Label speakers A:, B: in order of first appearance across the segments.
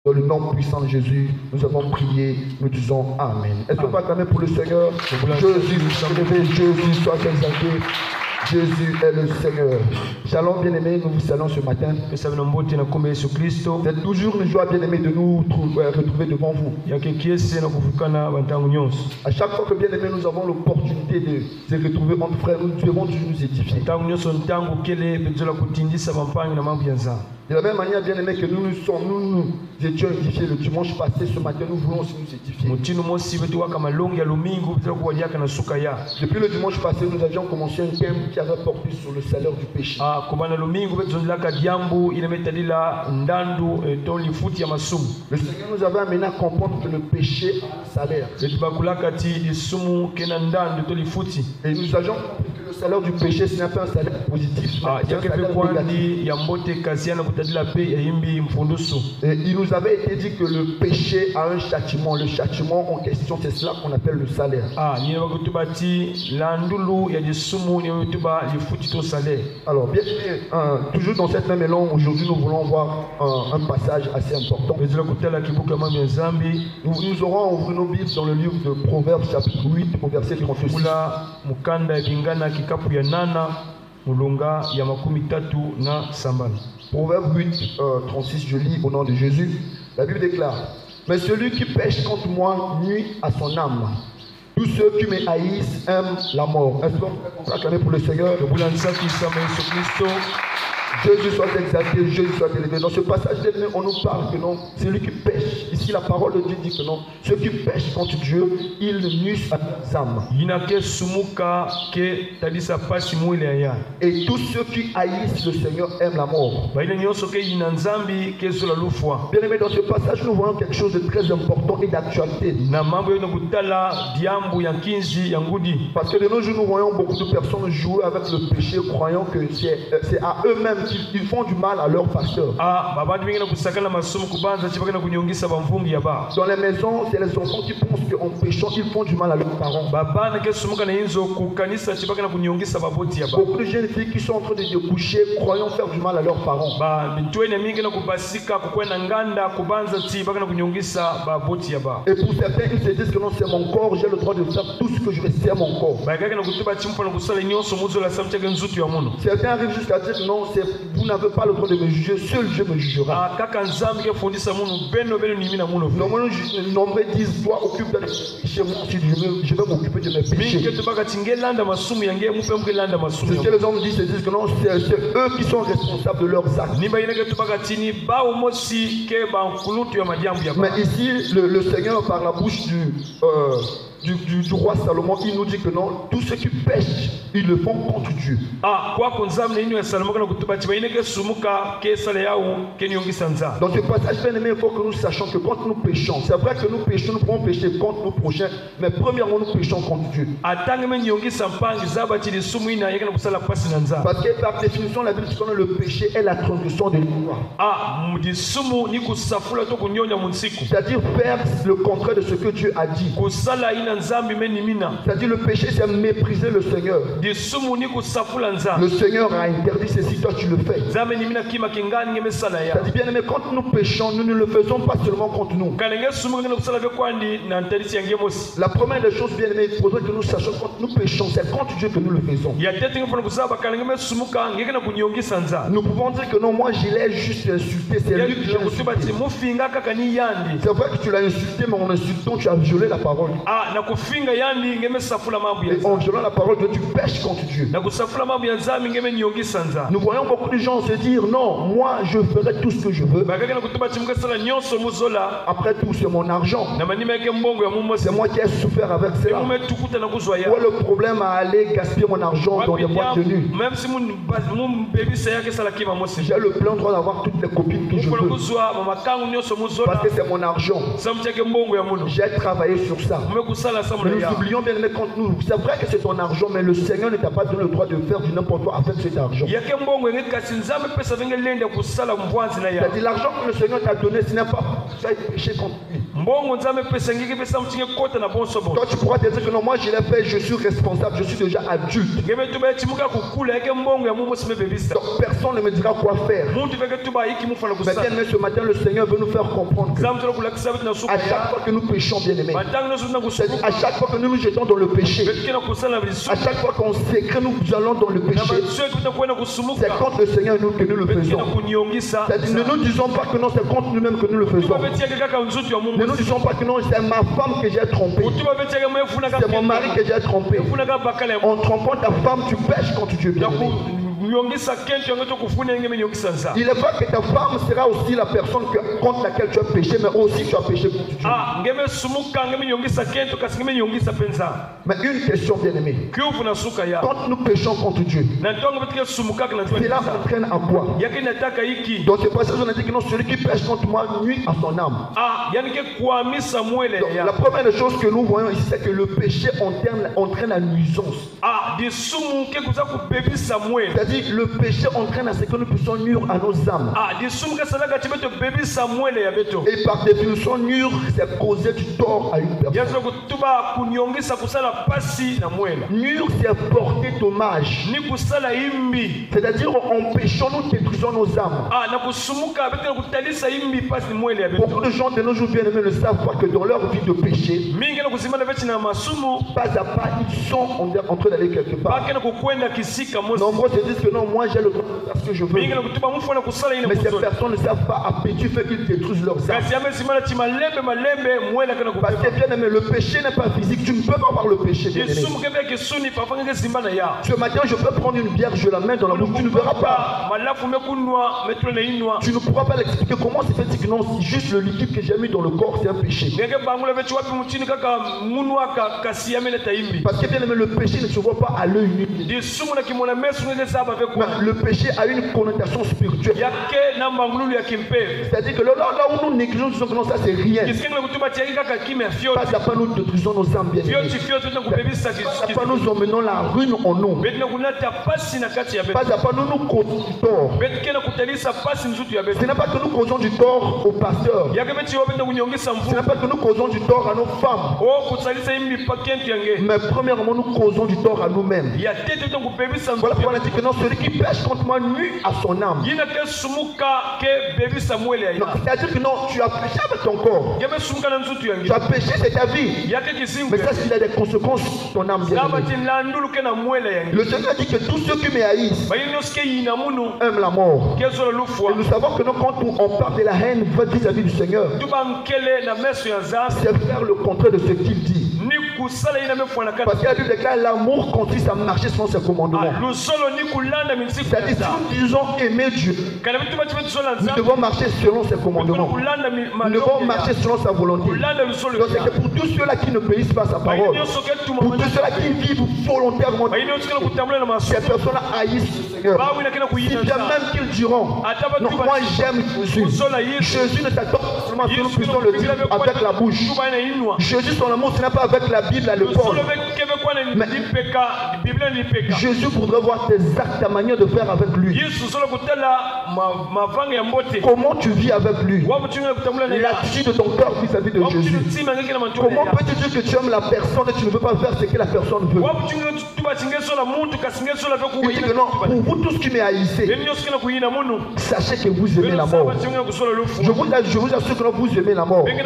A: Dans le nom puissant de Jésus, nous avons prié, nous disons Amen. Est-ce qu'on va acclamer pour le Seigneur? Jésus, Jésus soit exalté. Jésus est le Seigneur. Shalom bien-aimés, nous vous saluons ce matin. C'est toujours une joie bien-aimée de nous retrouver devant vous. À chaque fois que bien-aimés, nous avons l'opportunité de se retrouver entre frères, nous devons toujours nous édifier. De la même manière, bien-aimés, que nous étions édifiés le dimanche passé, ce matin, nous voulons aussi nous édifier. Depuis le dimanche passé, nous avions commencé un thème qui avait porté sur le salaire du péché. Le Seigneur nous avait amené à comprendre que le péché a un salaire. Et nous avions compris que le salaire du péché, ce n'est pas un salaire positif. Et il nous avait été dit que le péché a un châtiment. Le châtiment en question, c'est cela qu'on appelle le salaire. Alors, bien toujours dans cette même élan, aujourd'hui nous voulons voir un passage assez important. Nous aurons ouvert nos Bibles dans le livre de Proverbes chapitre 8 au verset 36. Proverbe 8, 36, je lis au nom de Jésus. La Bible déclare: mais celui qui pêche contre moi nuit à son âme. Tous ceux qui me haïssent aiment la mort. Est-ce qu'on peut acclamer pour le Seigneur? Jésus soit exalté, Jésus soit élevé. Dans ce passage, on nous parle que non, c'est lui qui pêche. Ici, la parole de Dieu dit que non, ceux qui pêchent contre Dieu, ils nuisent à leurs âmes. Et tous ceux qui haïssent le Seigneur aiment la mort. Bien aimé, dans ce passage, nous voyons quelque chose de très important et d'actualité. Parce que de nos jours, nous voyons beaucoup de personnes jouer avec le péché, croyant que c'est à eux-mêmes qu'ils font du mal à leur pasteur. Dans les maisons, c'est les enfants qui pensent qu'en péchant, ils font du mal à leurs parents. Beaucoup de jeunes filles qui sont en train de coucher, croyant faire du mal à leurs parents. Et pour certains, ils se disent que non, c'est mon corps, j'ai le droit de faire tout ce que je veux, c'est mon corps. Certains arrivent jusqu'à dire que non, vous n'avez pas le droit de me juger, seul Dieu me jugera. Nombreux disent, toi occupe de chez moi, je vais m'occuper de mes péchés. C'est ce que les hommes disent, ils disent que non, c'est eux qui sont responsables de leurs actes. Mais ici, le Seigneur, par la bouche du roi Salomon, il nous dit que non, tous ceux qui pêchent, ils le font contre Dieu. Dans ce passage bien aimé, il faut que nous sachions que quand nous péchons, c'est vrai que nous péchons, nous pouvons pécher contre nos prochains, mais premièrement nous péchons contre Dieu. Parce que par définition, la Bible dit que le péché est la transgression de loi. C'est-à-dire faire le contraire de ce que Dieu a dit. C'est-à-dire le péché, c'est mépriser le Seigneur. Le Seigneur a interdit ceci, toi tu le fais. C'est-à-dire bien aimé, quand nous péchons, nous ne le faisons pas seulement contre nous. La première des choses bien aimé, il faudrait que nous sachions quand nous péchons, c'est contre Dieu que nous le faisons. Nous pouvons dire que non, moi je l'ai juste insulté, c'est lui qui l'a insulté. C'est vrai que tu l'as insulté, mais en insultant tu as violé la parole. Et en violant la parole de Dieu, tu pêches contre Dieu. Nous voyons beaucoup de gens se dire non, moi je ferai tout ce que je veux. Après tout, c'est mon argent. C'est moi qui ai souffert avec cela. Où est le problème à aller gaspiller mon argent dans des boîtes de nuit? J'ai le plein droit d'avoir toutes les copines que je veux. Parce que c'est mon argent. J'ai travaillé sur ça. Mais nous oublions bien aimé quand nous. C'est vrai que c'est ton argent, mais le Seigneur ne t'a pas donné le droit de faire du n'importe quoi avec cet argent. C'est-à-dire l'argent que le Seigneur t'a donné, ce n'est pas ça péché contre lui. Toi tu pourras te dire que non, moi je l'ai fait, je suis responsable, je suis déjà adulte. Donc personne ne me dira quoi faire. Mais bien aimé, ce matin le Seigneur veut nous faire comprendre que à chaque fois que nous péchons, bien aimé, c'est-à-dire à chaque fois que nous nous jetons dans le péché, à chaque fois qu'on sait que nous allons dans le péché, c'est contre le Seigneur que nous le faisons. C'est-à-dire ne nous disons pas que non, c'est contre nous-mêmes que nous le faisons. Ne nous disons pas que non, c'est ma femme que j'ai trompée, c'est mon mari que j'ai trompé. En trompant ta femme, tu pêches contre Dieu, bien aimé. Il est vrai que ta femme sera aussi la personne contre laquelle tu as péché, mais aussi tu as péché contre Dieu. Mais une question, bien aimée. Quand nous péchons contre Dieu, cela entraîne à quoi? Dans ce passage, on a dit que non, celui qui pêche contre moi nuit à son âme. Donc, la première chose que nous voyons ici, c'est que le péché entraîne la nuisance. C'est-à-dire le péché entraîne à ce que nous puissions nuire à nos âmes. Et par définition, nuire, c'est causer du tort à une personne. Nuire, c'est porter dommage. C'est-à-dire en péchant, nous détruisons nos âmes. Beaucoup de gens de nos jours bien-aimés ne savent pas que dans leur vie de péché, pas à pas, ils sont en train d'aller quelque part. Nombreux se disent que non, moi j'ai le droit de faire ce que je veux. Mais ces personnes ne savent pas à petit feu qu'ils détruisent leurs âmes. Parce que bien aimé, le péché n'est pas physique. Tu ne peux pas avoir le péché, bien aimé. Ce matin, je peux prendre une bière, je la mets dans la bouche, tu ne verras pas. Tu ne pourras pas l'expliquer. Comment c'est fait que non, juste le liquide que j'ai mis dans le corps, c'est un péché. Parce que bien aimé, le péché ne se voit pas à l'œil nu. Le péché a une connotation spirituelle. C'est-à-dire que là où nous négligeons, nous disons que non, ça c'est rien. Pas à pas nous détruisons nos âmes bien aimées. Pas à pas nous emmenons la ruine en nous. Pas à pas nous causons du tort. Ce n'est pas que nous causons du tort aux pasteurs. Ce n'est pas que nous causons du tort à nos femmes. Mais premièrement, nous causons du tort à nous-mêmes. Voilà pourquoi on a dit que non, celui qui pêche contre moi nuit à son âme. C'est-à-dire que non, tu as péché avec ton corps. Tu as péché, c'est ta vie. Mais ça, il a des conséquences sur ton âme. Bien aimé. Le Seigneur dit que tous ceux qui me haïssent aiment la mort. Et nous savons que non, quand on parle de la haine vis-à-vis du Seigneur, c'est faire le contraire de ce qu'il dit. Parce que la Bible déclare l'amour consiste à marcher selon ses commandements. C'est-à-dire si nous disons aimer Dieu, nous devons marcher selon ses commandements. Nous devons marcher selon sa volonté. Donc c'est que pour tous ceux-là qui ne obéissent pas à sa parole, pour tous ceux-là qui vivent volontairement, ces personnes-là haïssent le Seigneur. Si bien même qu'ils diront, non, moi j'aime Jésus. Jésus ne t'attend pas seulement que nous puissions le dire avec la bouche. Jésus, son amour, ce n'est pas avec la Bible à l'épaule. Mais Jésus voudrait voir tes actes, ta manière de faire avec lui. Comment tu vis avec lui? L'attitude de ton cœur vis-à-vis de Jésus. Comment peux-tu dire que tu aimes la personne et tu ne veux pas faire ce que la personne veut? Il dit que non, pour vous tous qui me haïssez, sachez que vous aimez la mort. Je vous assure que vous aimez la mort. Mais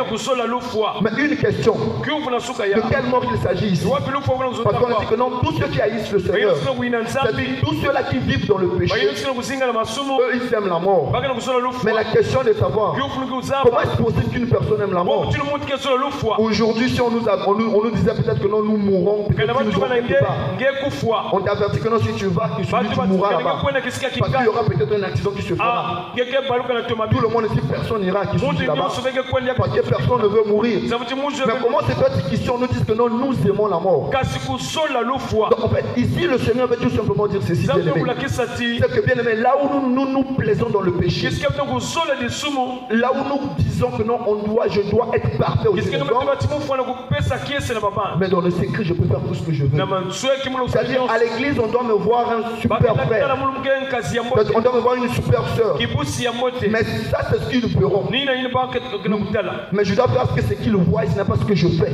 A: une question, de quelle mort il s'agit ici? Parce qu'on a dit que non, tous ceux qui haïssent le Seigneur, c'est-à-dire tous ceux-là qui vivent dans le péché, eux ils aiment la mort. Mais la question est de savoir, comment est-ce possible qu'une personne aime la mort? Aujourd'hui, si on nous disait peut-être que non, nous mourrons, peut-être que nous aurons quelque part. On t'avertit que non, si tu vas, tu mourras là-bas. Parce qu'il y aura peut-être un accident qui se fera. Tout le monde ici, personne n'ira qui se là-bas. Parce que personne ne veut mourir. Mais comment c'est fait qu'ici on nous dit que non, non, nous aimons la mort. Donc, en fait, ici, le Seigneur veut tout simplement dire ceci, bien aimé. C'est que, bien aimé, là où nous plaisons dans le péché, là où nous disons que non, je dois être parfait au Seigneur. Mais dans le secret, je peux faire tout ce que je veux. C'est-à-dire, à l'église, on doit me voir un super frère. On doit me voir une super soeur. Mais ça, c'est ce qu'ils feront. Mais je dois faire ce qu'ils voient, ce n'est pas ce que je fais.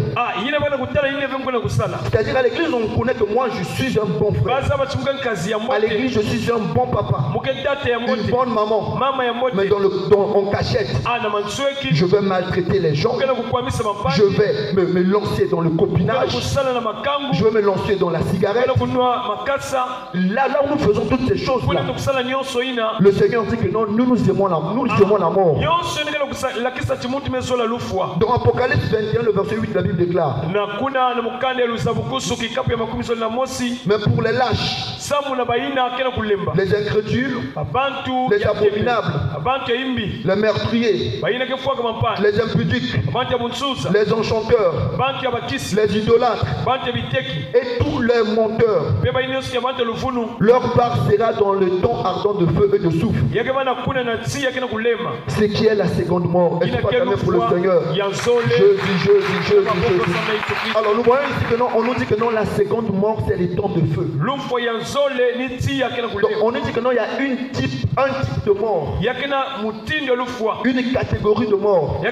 A: C'est-à-dire, à l'église, on connaît que moi, je suis un bon frère. À l'église, je suis un bon papa. Une bonne maman. Mais en cachette, je vais maltraiter les gens. Je vais me lancer dans le copinage. Je vais me lancer dans la cigarette. Là où nous faisons toutes ces choses-là, le Seigneur dit que non, nous aimons la mort. Dans Apocalypse 21, le verset 8, la Bible déclare: mais pour les lâches, les incrédules, les abominables, les meurtriers, les impudiques, les enchanteurs, les idolâtres et tous les menteurs, leur part sera dans le temps ardent de feu et de souffle. Ce qui est la seconde mort. Est-ce pas quand même pour le Seigneur? Jésus. Alors nous voyons ici que non, on nous dit que non, la seconde mort c'est les temps de feu. Donc, on nous dit que non, il y a un type de mort, une catégorie de mort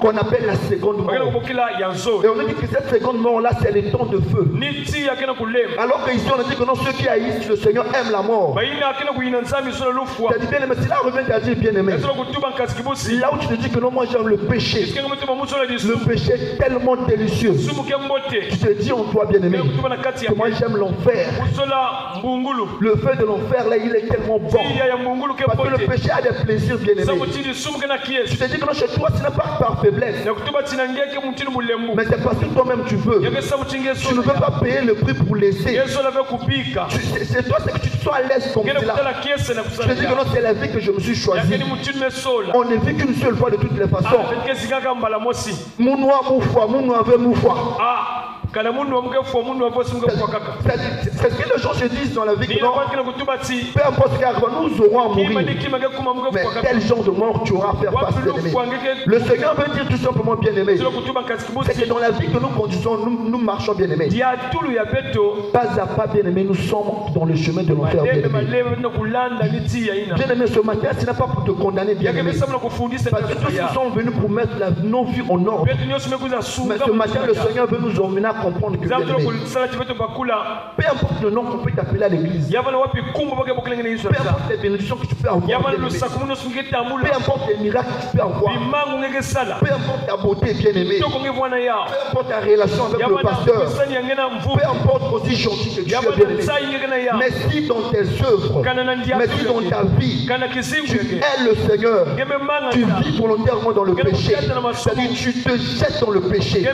A: qu'on appelle la seconde mort. Et on nous dit que cette seconde mort là c'est les temps de feu. Alors qu'ici on a dit que non, ceux qui haïssent le Seigneur aiment la mort. C'est-à-dire, bien aimé, c'est là revient à dire bien aimé. Là où tu te dis que non, moi j'aime le péché. Le péché est tellement délicieux. Tu te dis en toi bien aimé que moi j'aime l'enfer. Le feu de l'enfer là il est tellement bon. Parce que le péché a des plaisirs bien aimés. Tu te dis que non, chez toi ce n'est pas par faiblesse. Mais c'est parce que toi-même tu veux. Tu ne veux pas payer le prix pour laisser. C'est toi, c'est que tu te sois à l'aise comme cela. Je te dis que non, c'est la vie que je me suis choisi. On ne vit qu'une seule fois de toutes les façons. Mon noir, mon foi, mon noir, mon foi. C'est ce que les gens se disent dans la vie. Que non, peu importe ce qui arrive, nous aurons à mourir. Mais quel genre de mort tu auras à faire face, bien aimé? Le Seigneur veut dire tout simplement bien aimé. C'est que dans la vie que nous conduisons, nous marchons bien aimé. Pas à pas bien aimé, nous sommes dans le chemin de l'enfer bien aimé. Bien aimé, ce matin, ce n'est pas pour te condamner bien aimé. Parce que nous sommes venus pour mettre nos vies en ordre. Mais ce matin, le Seigneur veut nous emmener à comprendre que bien aimé, peu importe le nom qu'on peut t'appeler à l'église, peu importe les bénédictions que tu peux avoir, peu importe les miracles que tu peux avoir, peu importe ta beauté bien aimée, peu importe ta relation avec le pasteur, peu importe aussi gentil que tu es bien aimé, mais si dans tes œuvres, mais si dans ta vie tu es le Seigneur, tu vis volontairement dans le péché, c'est-à-dire tu te jettes dans le péché,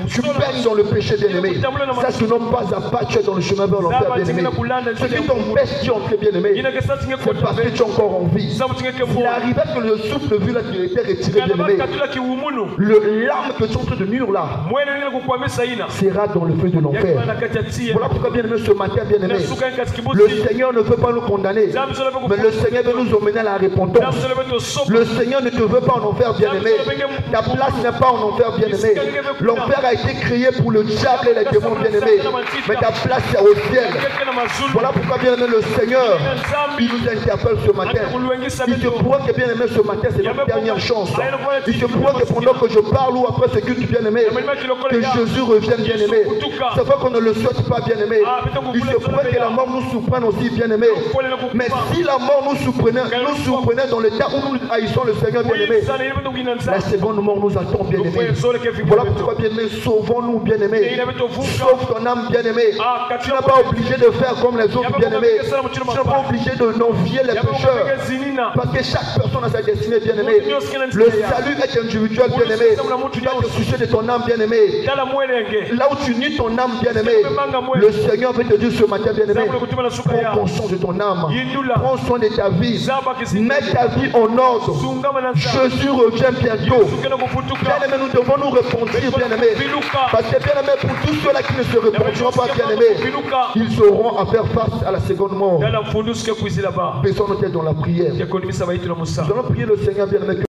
A: tu baignes dans le péché bien aimé, ça ce n'est pas à pas, tu es dans le chemin vers l'enfer bien aimé. Ce qui t'empêche d'y entrer bien aimé, c'est parce que tu es encore en vie. Il arrivait que le souffle vu là qui était retiré bien aimé, l'arme que tu es en train de nuire là sera dans le feu de l'enfer. Voilà pourquoi bien aimé ce matin bien aimé, le Seigneur ne veut pas nous condamner, mais le Seigneur veut nous emmener à la repentance. Le Seigneur ne te veut pas en enfer bien aimé. Ta place n'est pas en enfer bien aimé. L'enfer a été créé pour le diable et les démons bien aimés, mais ta place est au ciel. Voilà pourquoi bien aimé le Seigneur il nous interpelle ce matin. Il se pourrait que bien aimé ce matin c'est notre dernière chance. Il se pourrait que pendant que je parle ou après ce culte bien aimé, que Jésus revienne bien aimé. C'est vrai qu'on ne le souhaite pas bien aimé. Il se pourrait que la mort nous surprenne aussi bien aimé. Mais si la mort nous surprenait dans l'état où nous haïssons le Seigneur bien aimé, la seconde mort nous attend bien aimé. Voilà pourquoi bien aimé, sauvons-nous bien aimé. Sauve ton âme bien aimé. Tu n'as pas pas obligé de faire comme les autres bien-aimés. Tu n'es pas obligé de n'envier les pécheurs. Parce que chaque personne a sa destinée bien-aimée. Le salut est individuel bien-aimé. Tu dois te soucier de ton âme bien-aimée. Là où tu nies ton âme bien-aimée, le Seigneur veut te dire ce matin bien-aimé, prends conscience de ton âme. Prends soin de ta vie. Mets ta vie en ordre. Jésus revient bientôt. Bien-aimé, nous devons nous repentir bien-aimé. Parce que bien-aimé, pour tous ceux-là qui ne se repentiront pas bien-aimé, ils auront à faire face à la seconde mort. Baissons nos têtes dans la prière. Nous allons prier le Seigneur bien-aimé.